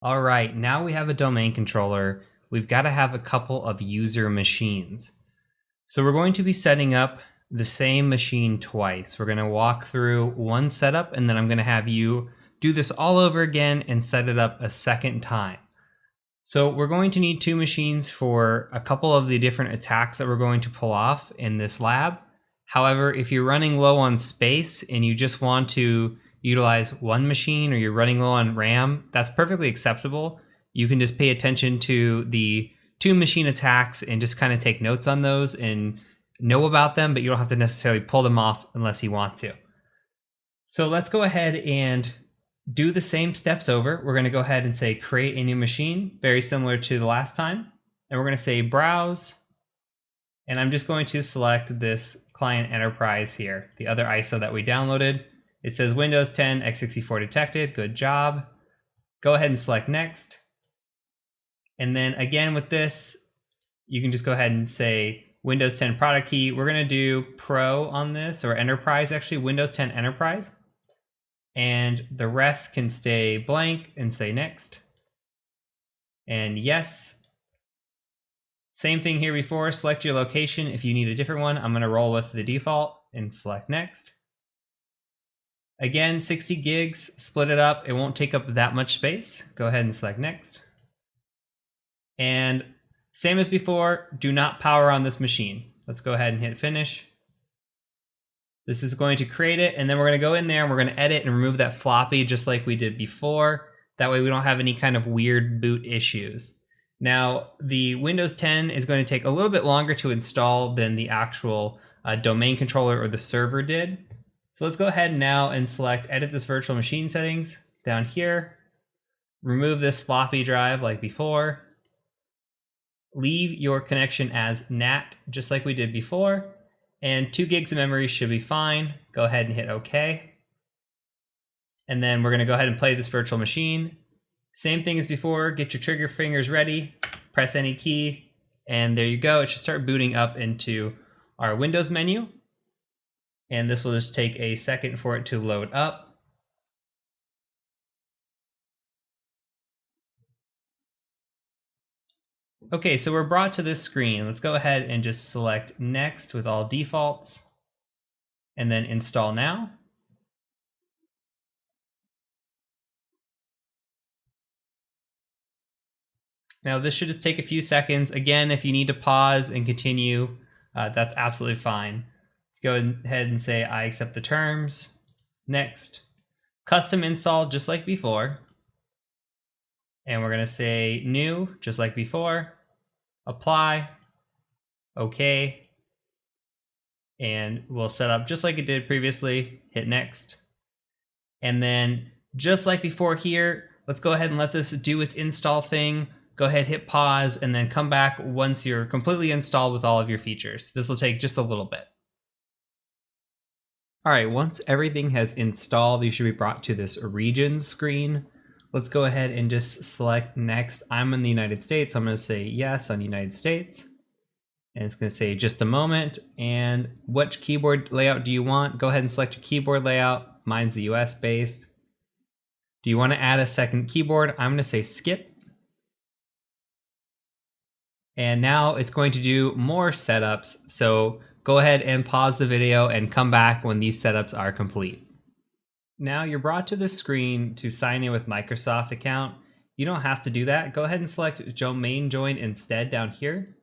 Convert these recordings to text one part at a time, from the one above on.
All right, now we have a domain controller. We've got to have a couple of user machines. So we're going to be setting up the same machine twice. We're going to walk through one setup, and then I'm going to have you do this all over again and set it up a second time. So we're going to need two machines for a couple of the different attacks that we're going to pull off in this lab. However, if you're running low on space and you just want to utilize one machine, or you're running low on RAM, that's perfectly acceptable. You can just pay attention to the two machine attacks and just kind of take notes on those and know about them, but you don't have to necessarily pull them off unless you want to. So let's go ahead and do the same steps over. We're going to go ahead and say create a new machine, very similar to the last time. And we're going to say browse. And I'm just going to select this client enterprise here, the other ISO that we downloaded. It says Windows 10 x64 detected. Good job. Go ahead and select next. And then again with this, you can just go ahead and say Windows 10 product key. We're going to do Pro on this, or Enterprise actually, Windows 10 Enterprise. And the rest can stay blank and say next. And yes. Same thing here before, select your location. If you need a different one, I'm going to roll with the default and select next. Again, 60 gigs, split it up. It won't take up that much space. Go ahead and select next. And same as before, do not power on this machine. Let's go ahead and hit finish. This is going to create it, and then we're going to go in there and we're going to edit and remove that floppy just like we did before. That way we don't have any kind of weird boot issues. Now, the Windows 10 is going to take a little bit longer to install than the actual domain controller or the server did. So let's go ahead now and select edit this virtual machine settings down here. Remove this floppy drive like before. Leave your connection as NAT just like we did before. And 2 gigs of memory should be fine. Go ahead and hit OK. And then we're going to go ahead and play this virtual machine. Same thing as before, get your trigger fingers ready, press any key, and there you go. It should start booting up into our Windows menu. And this will just take a second for it to load up. Okay, so we're brought to this screen. Let's go ahead and just select next with all defaults, and then install now. Now this should just take a few seconds. Again, if you need to pause and continue, that's absolutely fine. Let's go ahead and say I accept the terms. Next. Custom install just like before. And we're going to say new just like before. Apply. OK. And we'll set up just like it did previously. Hit next. And then just like before here, let's go ahead and let this do its install thing. Go ahead, hit pause, and then come back once you're completely installed with all of your features. This will take just a little bit. All right, once everything has installed, you should be brought to this regions screen. Let's go ahead and just select next. I'm in the United States. I'm going to say yes on United States. And it's going to say just a moment. And which keyboard layout do you want? Go ahead and select your keyboard layout. Mine's the US based. Do you want to add a second keyboard? I'm going to say skip. And now it's going to do more setups. So go ahead and pause the video and come back when these setups are complete. Now you're brought to this screen to sign in with Microsoft account. You don't have to do that. Go ahead and select domain join instead down here.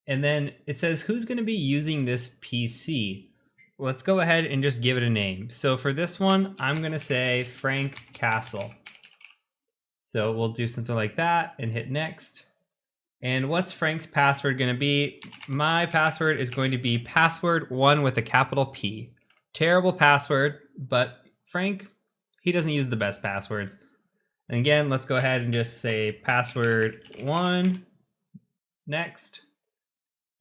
And then it says who's going to be using this PC. Let's go ahead and just give it a name. So for this one, I'm going to say Frank Castle. So we'll do something like that and hit next. And what's Frank's password going to be? My password is going to be password1 with a capital P. Terrible password, but Frank, he doesn't use the best passwords. And again, let's go ahead and just say password1, next.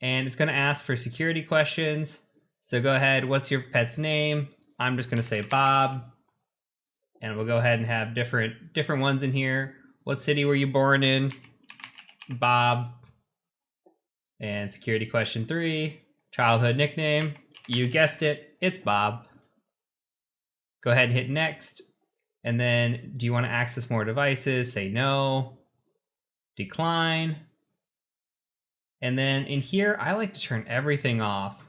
And it's going to ask for security questions. So go ahead, what's your pet's name? I'm just going to say Bob. And we'll go ahead and have different ones in here. What city were you born in? Bob. And security question 3, childhood nickname. You guessed it, it's Bob. Go ahead and hit next. And then do you want to access more devices? Say no, decline. And then in here, I like to turn everything off.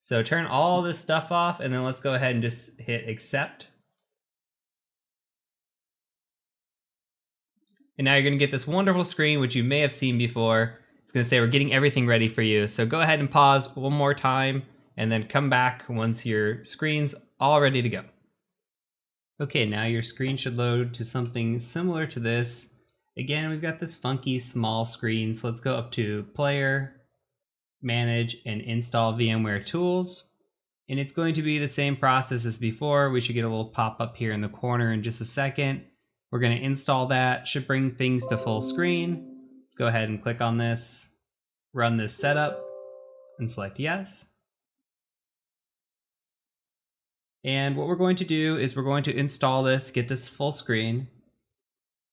So turn all this stuff off, and then let's go ahead and just hit accept. And now you're going to get this wonderful screen, which you may have seen before. It's going to say we're getting everything ready for you. So go ahead and pause one more time, and then come back once your screen's all ready to go. Okay, now your screen should load to something similar to this. Again, we've got this funky small screen, so let's go up to Player, Manage, and Install VMware Tools. And it's going to be the same process as before. We should get a little pop-up here in the corner in just a second. We're going to install that, should bring things to full screen. Let's go ahead and click on this, run this setup, and select yes. And what we're going to do is we're going to install this, get this full screen.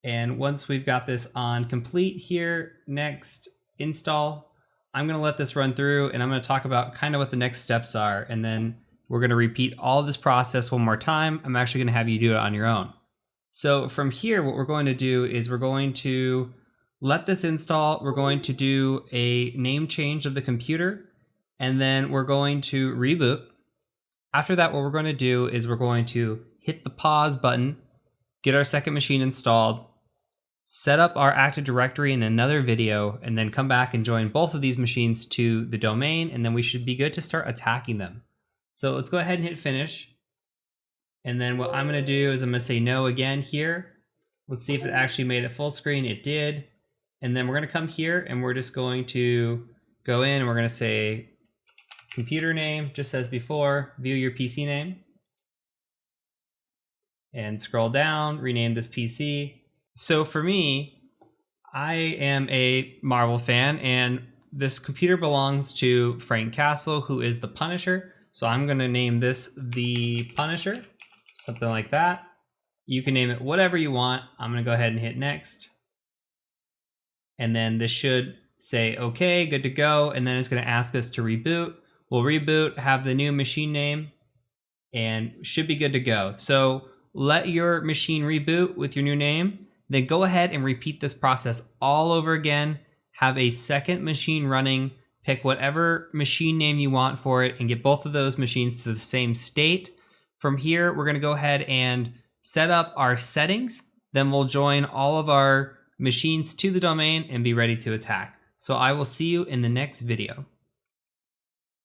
And once we've got this on complete here, next, install, I'm going to let this run through, and I'm going to talk about kind of what the next steps are. And then we're going to repeat all of this process one more time. I'm actually going to have you do it on your own. So from here, what we're going to do is we're going to let this install. We're going to do a name change of the computer, and then we're going to reboot. After that, what we're going to do is we're going to hit the pause button, get our second machine installed, set up our Active Directory in another video, and then come back and join both of these machines to the domain, and then we should be good to start attacking them. So let's go ahead and hit finish. And then what I'm going to do is I'm going to say no again here. Let's see if it actually made it full screen. It did. And then we're going to come here and we're just going to go in and we're going to say computer name, just as before, view your PC name. And scroll down, rename this PC. So for me, I am a Marvel fan, and this computer belongs to Frank Castle, who is the Punisher. So I'm going to name this the Punisher, something like that. You can name it whatever you want. I'm going to go ahead and hit next. And then this should say, okay, good to go. And then it's going to ask us to reboot. We'll reboot, have the new machine name, and should be good to go. So let your machine reboot with your new name. Then go ahead and repeat this process all over again. Have a second machine running. Pick whatever machine name you want for it and get both of those machines to the same state. From here, we're going to go ahead and set up our settings. Then we'll join all of our machines to the domain and be ready to attack. So I will see you in the next video.